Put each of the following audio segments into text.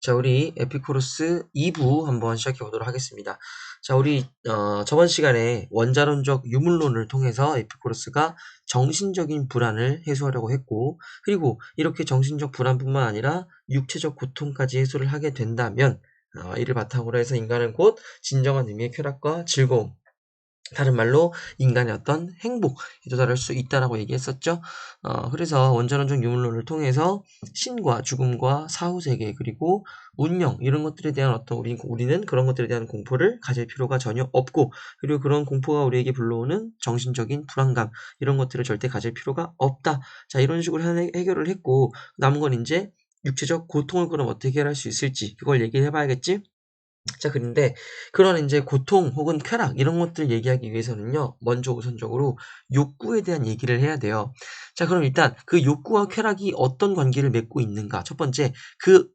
자, 우리 에피쿠로스 2부 한번 시작해 보도록 하겠습니다. 자, 우리 저번 시간에 원자론적 유물론을 통해서 에피쿠로스가 정신적인 불안을 해소하려고 했고, 그리고 이렇게 정신적 불안뿐만 아니라 육체적 고통까지 해소를 하게 된다면 이를 바탕으로 해서 인간은 곧 진정한 의미의 쾌락과 즐거움, 다른 말로 인간의 어떤 행복에 도달할 수 있다라고 얘기했었죠. 그래서 원자론적 유물론을 통해서 신과 죽음과 사후세계 그리고 운명 이런 것들에 대한 어떤 우리는 그런 것들에 대한 공포를 가질 필요가 전혀 없고, 그리고 그런 공포가 우리에게 불러오는 정신적인 불안감 이런 것들을 절대 가질 필요가 없다. 자, 이런 식으로 해결을 했고, 남은 건 이제 육체적 고통을 그럼 어떻게 해결할 수 있을지 그걸 얘기를 해봐야겠지. 자, 그런데 그런 이제 고통 혹은 쾌락 이런 것들 얘기하기 위해서는요, 먼저 우선적으로 욕구에 대한 얘기를 해야 돼요. 자, 그럼 일단 그 욕구와 쾌락이 어떤 관계를 맺고 있는가? 첫 번째,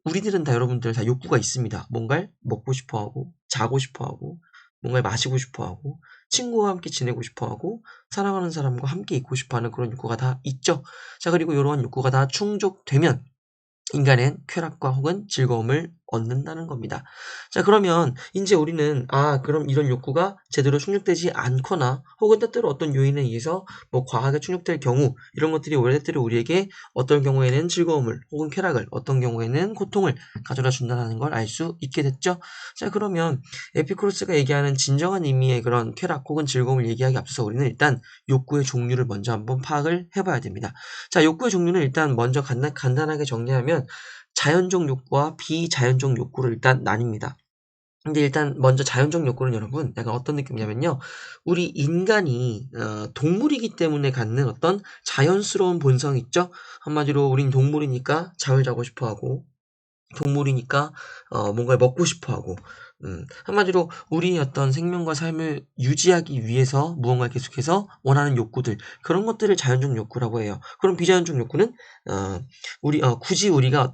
우리들은 다 여러분들 다 욕구가 있습니다. 뭔가를 먹고 싶어 하고, 자고 싶어 하고, 뭔가를 마시고 싶어 하고, 친구와 함께 지내고 싶어 하고, 사랑하는 사람과 함께 있고 싶어 하는 그런 욕구가 다 있죠. 자, 그리고 이러한 욕구가 다 충족되면 인간은 쾌락과 혹은 즐거움을 얻는다는 겁니다. 자, 그러면 이제 우리는 그럼 이런 욕구가 제대로 충족되지 않거나 혹은 때때로 어떤 요인에 의해서 과하게 충족될 경우 이런 것들이 오히려 때때로 우리에게 어떤 경우에는 즐거움을 혹은 쾌락을 어떤 경우에는 고통을 가져다 준다는 걸 알 수 있게 됐죠. 자, 그러면 에피쿠로스가 얘기하는 진정한 의미의 그런 쾌락 혹은 즐거움을 얘기하기 앞서서 우리는 일단 욕구의 종류를 먼저 한번 파악을 해봐야 됩니다. 자, 욕구의 종류는 일단 먼저 간단하게 정리하면 자연적 욕구와 비자연적 욕구를 일단 나뉩니다. 근데 일단 먼저 자연적 욕구는 여러분 약간 어떤 느낌이냐면요. 우리 인간이 동물이기 때문에 갖는 어떤 자연스러운 본성 있죠? 한마디로 우린 동물이니까 잠을 자고 싶어 하고, 동물이니까 뭔가를 먹고 싶어 하고, 한마디로 우리의 어떤 생명과 삶을 유지하기 위해서 무언가를 계속해서 원하는 욕구들, 그런 것들을 자연적 욕구라고 해요. 그럼 비자연적 욕구는 굳이 우리가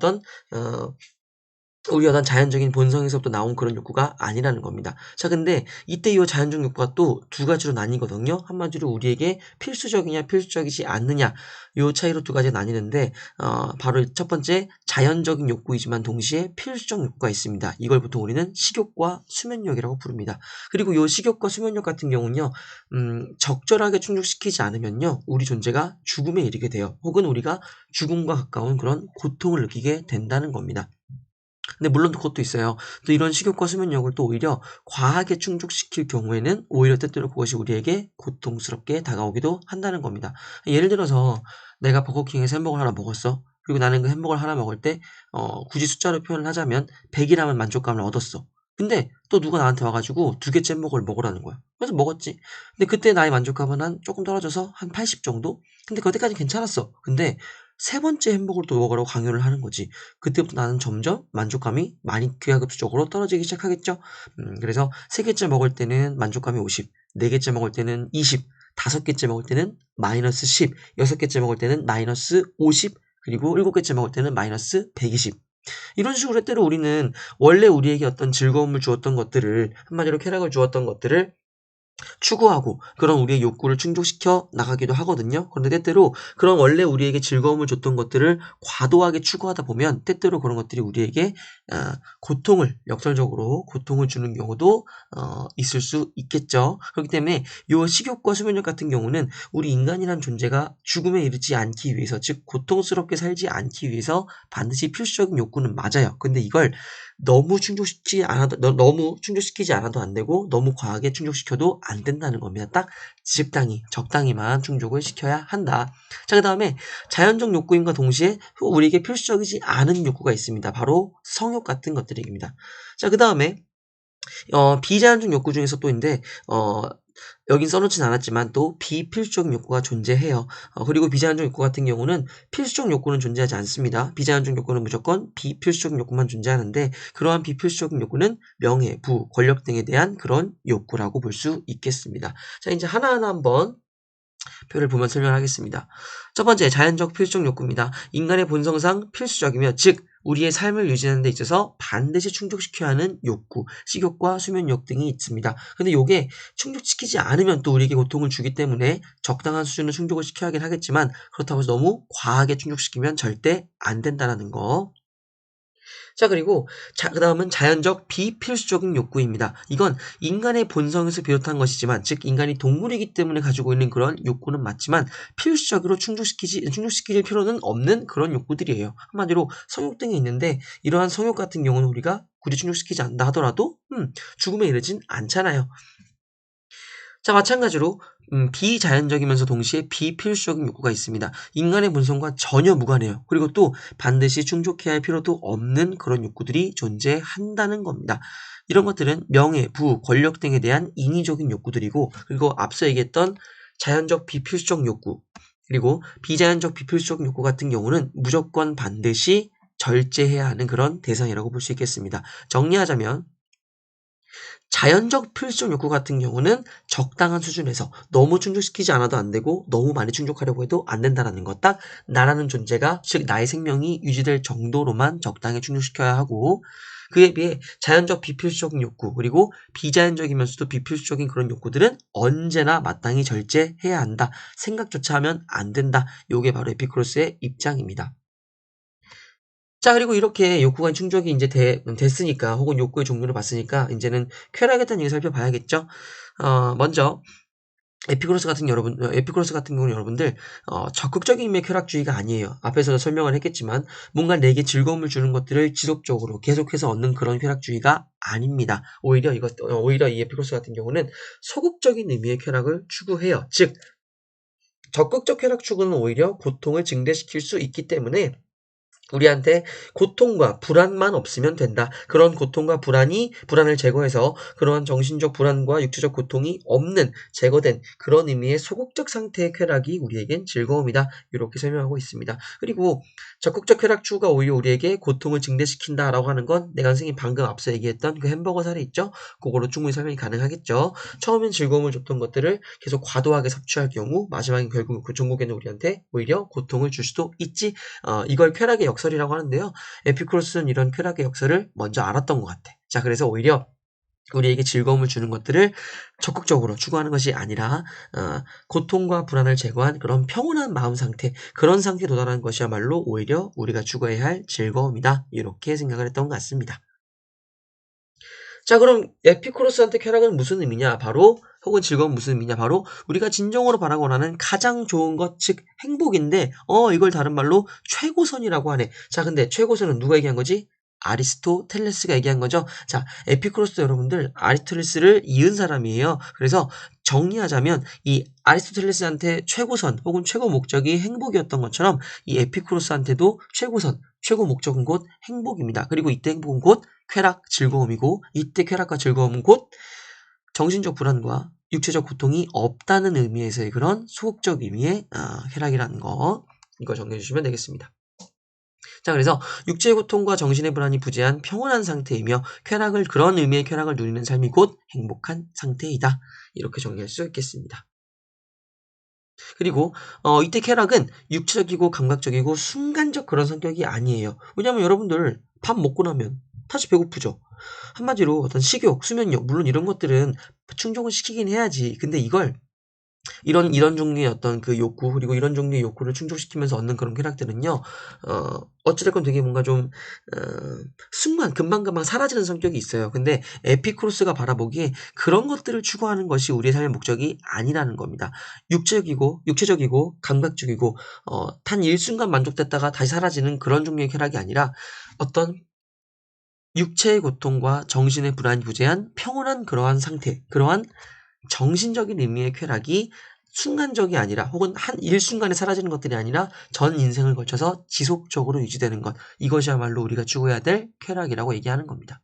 우리 어떤 자연적인 본성에서부터 나온 그런 욕구가 아니라는 겁니다. 자, 근데 이때 이 자연적 욕구가 또 두 가지로 나뉘거든요. 한마디로 우리에게 필수적이냐 필수적이지 않느냐, 요 차이로 두 가지가 나뉘는데 바로 첫 번째 자연적인 욕구이지만 동시에 필수적 욕구가 있습니다. 이걸 보통 우리는 식욕과 수면욕이라고 부릅니다. 그리고 요 식욕과 수면욕 같은 경우는요, 적절하게 충족시키지 않으면요, 우리 존재가 죽음에 이르게 돼요. 혹은 우리가 죽음과 가까운 그런 고통을 느끼게 된다는 겁니다. 근데 물론 그것도 있어요. 또 이런 식욕과 수면력을 또 오히려 과하게 충족시킬 경우에는 오히려 때때로 그것이 우리에게 고통스럽게 다가오기도 한다는 겁니다. 예를 들어서 내가 버거킹에서 햄버거를 하나 먹었어. 그리고 나는 그 햄버거를 하나 먹을 때 굳이 숫자로 표현을 하자면 100이라는 만족감을 얻었어. 근데 또 누가 나한테 와가지고 두 개째 햄버거를 먹으라는 거야. 그래서 먹었지. 근데 그때 나의 만족감은 한 조금 떨어져서 한 80 정도? 근데 그때까지 괜찮았어. 근데 세 번째 햄버거를 또 먹으라고 강요를 하는 거지. 그때부터 나는 점점 만족감이 많이 기하급수적으로 떨어지기 시작하겠죠. 그래서 세 개째 먹을 때는 만족감이 50, 네 개째 먹을 때는 20, 다섯 개째 먹을 때는 마이너스 10, 여섯 개째 먹을 때는 마이너스 50, 그리고 일곱 개째 먹을 때는 마이너스 120. 이런 식으로 때로 우리는 원래 우리에게 어떤 즐거움을 주었던 것들을, 한마디로 쾌락을 주었던 것들을 추구하고 그런 우리의 욕구를 충족시켜 나가기도 하거든요. 그런데 때때로 그런 원래 우리에게 즐거움을 줬던 것들을 과도하게 추구하다 보면 때때로 그런 것들이 우리에게 역설적으로 고통을 주는 경우도 있을 수 있겠죠. 그렇기 때문에 이 식욕과 수면욕 같은 경우는 우리 인간이란 존재가 죽음에 이르지 않기 위해서, 즉 고통스럽게 살지 않기 위해서 반드시 필수적인 욕구는 맞아요. 근데 이걸 너무 충족시키지 않아도 안 되고 너무 과하게 충족시켜도 안 된다는 겁니다. 딱 적당히만 충족을 시켜야 한다. 자, 그다음에 자연적 욕구임과 동시에 우리에게 필수적이지 않은 욕구가 있습니다. 바로 성욕 같은 것들입니다. 자, 그다음에 비자연적 욕구 중에서 또 인데 여긴 써놓진 않았지만 또 비필수적 욕구가 존재해요. 그리고 비자연적 욕구 같은 경우는 필수적 욕구는 존재하지 않습니다. 비자연적 욕구는 무조건 비필수적 욕구만 존재하는데, 그러한 비필수적 욕구는 명예, 부, 권력 등에 대한 그런 욕구라고 볼 수 있겠습니다. 자, 이제 하나하나 한번 표를 보면 설명하겠습니다. 첫 번째, 자연적 필수적 욕구입니다. 인간의 본성상 필수적이며, 즉 우리의 삶을 유지하는 데 있어서 반드시 충족시켜야 하는 욕구, 식욕과 수면욕 등이 있습니다. 근데 요게 충족시키지 않으면 또 우리에게 고통을 주기 때문에 적당한 수준의 충족을 시켜야 하긴 하겠지만, 그렇다고 해서 너무 과하게 충족시키면 절대 안 된다는 거. 자, 그리고 그다음은 자연적 비필수적인 욕구입니다. 이건 인간의 본성에서 비롯한 것이지만, 즉 인간이 동물이기 때문에 가지고 있는 그런 욕구는 맞지만 필수적으로 충족시킬 필요는 없는 그런 욕구들이에요. 한마디로 성욕 등이 있는데 이러한 성욕 같은 경우는 우리가 굳이 충족시키지 않는다 하더라도 죽음에 이르진 않잖아요. 자, 마찬가지로 비자연적이면서 동시에 비필수적인 욕구가 있습니다. 인간의 본성과 전혀 무관해요. 그리고 또 반드시 충족해야 할 필요도 없는 그런 욕구들이 존재한다는 겁니다. 이런 것들은 명예, 부, 권력 등에 대한 인위적인 욕구들이고, 그리고 앞서 얘기했던 자연적 비필수적 욕구, 그리고 비자연적 비필수적 욕구 같은 경우는 무조건 반드시 절제해야 하는 그런 대상이라고 볼 수 있겠습니다. 정리하자면 자연적 필수적 욕구 같은 경우는 적당한 수준에서 너무 충족시키지 않아도 안 되고 너무 많이 충족하려고 해도 안 된다라는 것. 딱 나라는 존재가, 즉 나의 생명이 유지될 정도로만 적당히 충족시켜야 하고, 그에 비해 자연적 비필수적인 욕구, 그리고 비자연적이면서도 비필수적인 그런 욕구들은 언제나 마땅히 절제해야 한다. 생각조차 하면 안 된다. 요게 바로 에피쿠로스의 입장입니다. 자, 그리고 이렇게 욕구가 충족이 이제 됐으니까, 혹은 욕구의 종류를 봤으니까, 이제는 쾌락에 대한 얘기 살펴봐야겠죠? 먼저, 에피쿠로스 같은 경우는 여러분들, 적극적인 의미의 쾌락주의가 아니에요. 앞에서도 설명을 했겠지만, 뭔가 내게 즐거움을 주는 것들을 지속적으로 계속해서 얻는 그런 쾌락주의가 아닙니다. 오히려 이 에피쿠로스 같은 경우는 소극적인 의미의 쾌락을 추구해요. 즉, 적극적 쾌락 추구는 오히려 고통을 증대시킬 수 있기 때문에, 우리한테 고통과 불안만 없으면 된다. 그런 고통과 불안을 제거해서 그러한 정신적 불안과 육체적 고통이 없는, 제거된 그런 의미의 소극적 상태의 쾌락이 우리에겐 즐거움이다. 이렇게 설명하고 있습니다. 그리고 적극적 쾌락 추구가 오히려 우리에게 고통을 증대시킨다라고 하는 건 내가 선생님 방금 앞서 얘기했던 그 햄버거 사례 있죠? 그거로 충분히 설명이 가능하겠죠. 처음엔 즐거움을 줬던 것들을 계속 과도하게 섭취할 경우 마지막에 결국 그 종국에는 우리한테 오히려 고통을 줄 수도 있지. 이걸 쾌락의 역설이라고 하는데요. 에피쿠로스는 이런 쾌락의 역설을 먼저 알았던 것 같아. 자, 그래서 오히려 우리에게 즐거움을 주는 것들을 적극적으로 추구하는 것이 아니라 고통과 불안을 제거한 그런 평온한 마음 상태, 그런 상태에 도달하는 것이야말로 오히려 우리가 추구해야 할 즐거움이다. 이렇게 생각을 했던 것 같습니다. 자, 그럼 에피쿠로스한테 쾌락은 무슨 의미냐? 바로, 혹은 즐거움은 무슨 의미냐? 바로 우리가 진정으로 바라고 원하는 가장 좋은 것, 즉 행복인데 이걸 다른 말로 최고선이라고 하네. 자, 근데 최고선은 누가 얘기한 거지? 아리스토텔레스가 얘기한 거죠. 자, 에피쿠로스 여러분들 아리스토텔레스를 이은 사람이에요. 그래서 정리하자면 이 아리스토텔레스한테 최고선 혹은 최고 목적이 행복이었던 것처럼 이 에피쿠로스한테도 최고선, 최고 목적은 곧 행복입니다. 그리고 이때 행복은 곧 쾌락, 즐거움이고, 이때 쾌락과 즐거움은 곧 정신적 불안과 육체적 고통이 없다는 의미에서의 그런 소극적 의미의 쾌락이라는 거, 이거 정리해 주시면 되겠습니다. 자, 그래서 육체의 고통과 정신의 불안이 부재한 평온한 상태이며 그런 의미의 쾌락을 누리는 삶이 곧 행복한 상태이다. 이렇게 정리할 수 있겠습니다. 그리고 이때 쾌락은 육체적이고 감각적이고 순간적 그런 성격이 아니에요. 왜냐하면 여러분들 밥 먹고 나면 다시 배고프죠. 한마디로 어떤 식욕, 수면력, 물론 이런 것들은 충족을 시키긴 해야지. 근데 이걸 이런 종류의 어떤 그 욕구, 그리고 이런 종류의 욕구를 충족시키면서 얻는 그런 쾌락들은요, 어찌됐건 되게 뭔가 좀, 금방금방 사라지는 성격이 있어요. 근데 에피쿠로스가 바라보기에 그런 것들을 추구하는 것이 우리의 삶의 목적이 아니라는 겁니다. 육체적이고, 감각적이고, 단 일순간 만족됐다가 다시 사라지는 그런 종류의 쾌락이 아니라 어떤 육체의 고통과 정신의 불안이 부재한 평온한 그러한 상태, 그러한 정신적인 의미의 쾌락이 순간적이 아니라, 혹은 한 일순간에 사라지는 것들이 아니라 전 인생을 거쳐서 지속적으로 유지되는 것, 이것이야말로 우리가 추구해야 될 쾌락이라고 얘기하는 겁니다.